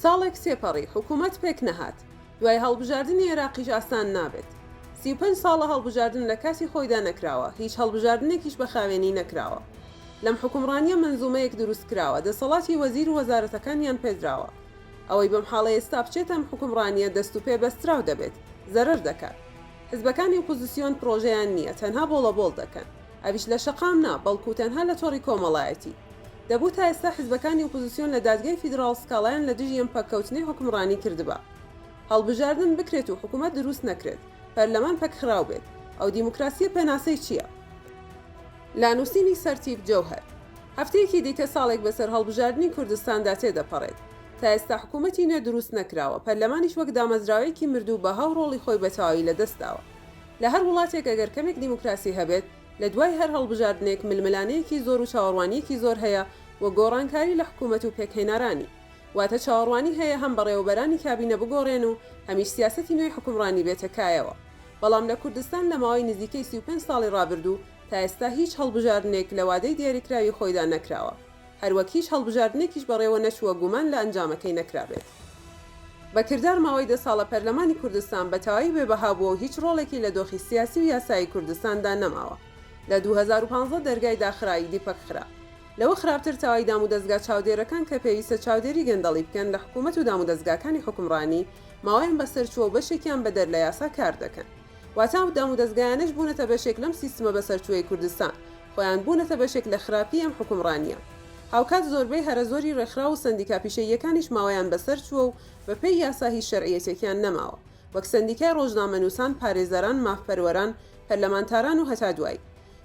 ساڵێک سێپەڕی حکوومەت پێک نەهات، دوای هەڵبژاردننی عێراقیش ئاسان نابێت. 35 ساڵە هەڵبژاردن لە کاسی خۆیدا نەکراوە، هیچ هەڵبژاردنێکیش بە خاوێنی نەکراوە. لەم حکومڕانیە منزومەیەک دروست کراوە، دەسەڵاتی وەزیر و وەزارەتەکانیان پێدراوە. ئەوەی بەم حاڵە ئێستا بچێت ئەم حکومڕانیە دەست و پێبەستراو دەبێت، زەرەر دەکات. حزبەکانی ئۆپۆزیسیۆن پرۆژەیان نییە، تەنها بۆڵەبۆڵ دەکەن، ئەویش لە شەقام نا، بەڵکو تەنها لە تۆڕی کۆمەڵایەتی. دەبوو تا ئێستا حزبەکانی ئۆپۆزیسیۆن لە دادگای فیدراڵ سکاڵایان لە دژی ئەم پەککەوتنەی حکومڕانی کردبا. هەڵبژاردن بکرێت و حکوومەت دروست نەکرێت، پەرلەمان پەکخراو بێت، ئەو دیموکراسیە پێناسەی چییە؟ لانووسینی سەرتیب جەوهەر هەفتەیەکی دیکە ساڵێک بەسەر هەڵبژاردننی کوردستاندا تێدەپەڕێت. تا ئێستا حکوومەتی نوێ دروست نەکراوە، پەرلەمانیش وەک دامەزراوەیەکی مردوو بە هاو ڕۆڵی خۆی بەتەواوی لەدەستداوە. لە هەر وڵاتێک ئەگەر کەمێک دیموکراسی هەبێت، لە دوای هەر هەڵبژاردنێک ململانەیەکی زۆر و چاوەڕوانیەکی زۆر هەیە وە گۆڕانکاری لە حکوومەت و پێکهێنەرانی. واتە چاوەڕوانی هەیە هەم بەڕێوەبەرانی کابینە بگۆڕێن و هەمیش سیاسەتی نوێی حکومڕانی بێتەکایەوە. بەڵام لە کوردستان لە ماوەی نزیکەی 35 ساڵی ڕابردوو تا ئێستا هیچ هەڵبژاردنێک لە وادەی دیاریکراوی خۆیدا نەکراوە، هەروەک هیچ هەڵبژاردنێکیش بەڕێوە نەچووە گومان لە ئەنجامەکەی نەکرابێت. بەکردار ماوەی 10 ساڵە پەرلەمانی کوردستان بەتەواوی بێبەها بووە و هیچ ڕۆڵێکی لە دۆخی سیاسی و یاسایی کوردستاندا نەماوە. لە 2015 دەرگای داخرایی دیپەکخرا. لەوە خراپتر تەواوی دام و دەستگا چاودێرەکان کە پێویستە چاودێری گەندەڵی بکەن لە حکوومەت و دام و دەستگاکانی حکومڕانی ماوەیان بەسەرچووە و بەشێکیان بەدەر لە یاسا کار دەکەن. واتە دام و دەستگایانش بوونەتە بەشێک لەم سیستمە بەسەرچووەی کوردستان، خۆیان بوونەتە بەشێک لە خراپی ئەم حکومڕانیە. هاوکات زۆربەی هەرە زۆری ڕێکخرا و سندیکا پیشەیەکانیش ماوەیان بەسەر چووە و بەپێی یاسا هیچ شەرعیەتێکیان نەماوە، وەک سندیکای ڕۆژنامەنووسان، پارێزەران، مافپەروەران، پەرلەمانتاران و هەتا دوای.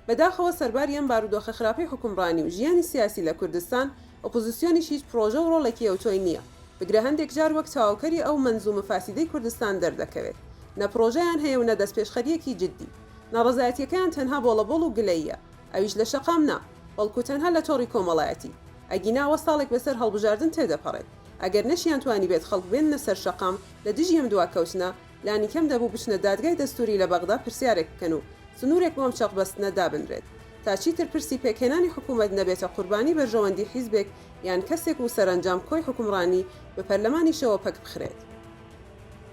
بەداخەوە سەرباری ئەم بارودۆخە خراپەی حکومڕانی و ژیانی سیاسی لە کوردستان، ئۆپۆزیسیۆنیش هیچ پرۆژە و ڕۆڵێکی ئەوتۆی نییە، بگرە هەندێک جار وەک تەواوکەری ئەو مەنزومە فاسیدەی کوردستان دەردەکەوێت. نە پرۆژەیان هەیە و نە دەستپێشخەریەکی جددی. ناڕەزایەتیەکەیان تەنها بۆڵەبۆڵ و گلەییە، ئەویش لە شەقام نا، بەڵکو تەنها لە تۆڕی کۆمەڵایەتی. ئەگیناوە ساڵێک بەسەر هەڵبژاردن تێدەپەڕێت. ئەگەر نەشیان توانی بێت خەڵک بێننە سەر شەقام لە دژی ئەم دواکەوتنە، لانی کەم دەبوو بچنە دادگای دەستوری لە بەغدا پرسیارێک بکەن و سنوورێک بۆم چەقبەستنە دابنرێت، تا چیتر پرسی پێکهێنانی حکوومەت نەبێتە قوربانی بەرژەوەندی حیزبێک یان کەسێک و سەرنجام کۆی حکومڕانی بە پەرلەمانیشەوە پەک بخرێت.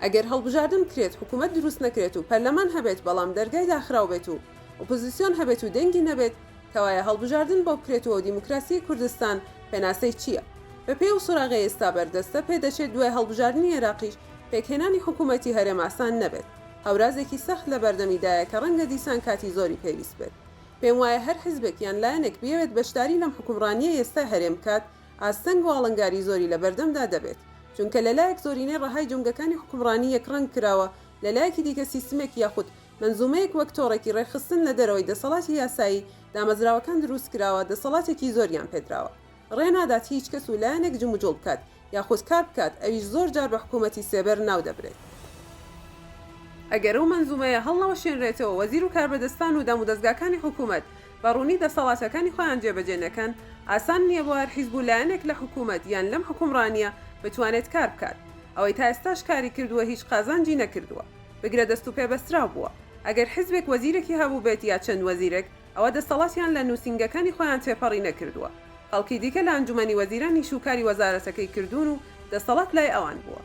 ئەگەر هەڵبژاردن بکرێت، حکوومەت دروست نەکرێت و پەرلەمان هەبێت بەڵام دەرگای داخراو بێت و ئۆپۆزیسیۆن هەبێت و دەنگی نەبێت، کەوایە هەڵبژاردن بۆ بکرێتەوە و دیموکراسی کوردستان پێناسەی چییە؟ بە پێی و سوراغی ئێستا بەردەستە پێدەچێت دوای هەڵبژاردننی عێراقیش پێکهێنانی حکوومەتی هەرێم ئاسان نەبێت. هەورازێکی سەخت لە بەردەمیدایە کە ڕەنگە دیسان کاتی زۆری پێویست بێت. پێم وایە هەر حزبێک یان لایەنێک بێوێت بەشداری لەم حکومڕانیە ئێستا هەرێم بکات، ئاستەنگ و ئاڵنگاری زۆری لە بەردەمدا دەبێت، چونکە لەلایەک زۆرینەی ڕەهای جومگەکانی حکومڕانی یەکڕەنگ کراوە، لەلایەکی دیکە سیستمێک یاخود منزومەیەک وەک تۆڕێکی ڕێخستن لە دەرەوەی دەسەڵاتی یاسایی دامەزراوەکان دروست کراوە، دەسەڵاتێکی زۆریان پێدراوە. ڕێنادات هیچ کەس و لایەنێک جموجۆڵ بکات یاخود کار بکات، ئەویش زۆر جار بە حکوومەتی سێبەر ناو دەبرێت. ئەگەر ئەو منزومەیە هەڵنەوە شێنرێتەوە، وەزیر و کاربەدەستان و دام و دەستگاکانی حکوومەت بەڕوونی دەسەڵاتەکانی خۆیان جێبەجێ نەکەن، ئاسان نییە بۆ هەر حیزب و لایەنێک لە حکوومەت یان لەم حکومڕانیە بتوانێت کار بکات. ئەوەی تا ئێستاش کاری کردووە هیچ قازانجی نەکردووە، بگرە دەست و پێبەستراو بووە. ئەگەر حیزبێک وەزیرێکی هەبوو بێت یا چەند وەزیرێک، ئەوە دەسەڵاتیان لە نووسینگەکانی خۆیان تێپەڕی نەکردووە. خەڵکی دیکە لە ئەنجومەنی وەزیرانی شوکاری وەزارەتەکەی کردوون و دەسەڵات لای ئەوان بووە.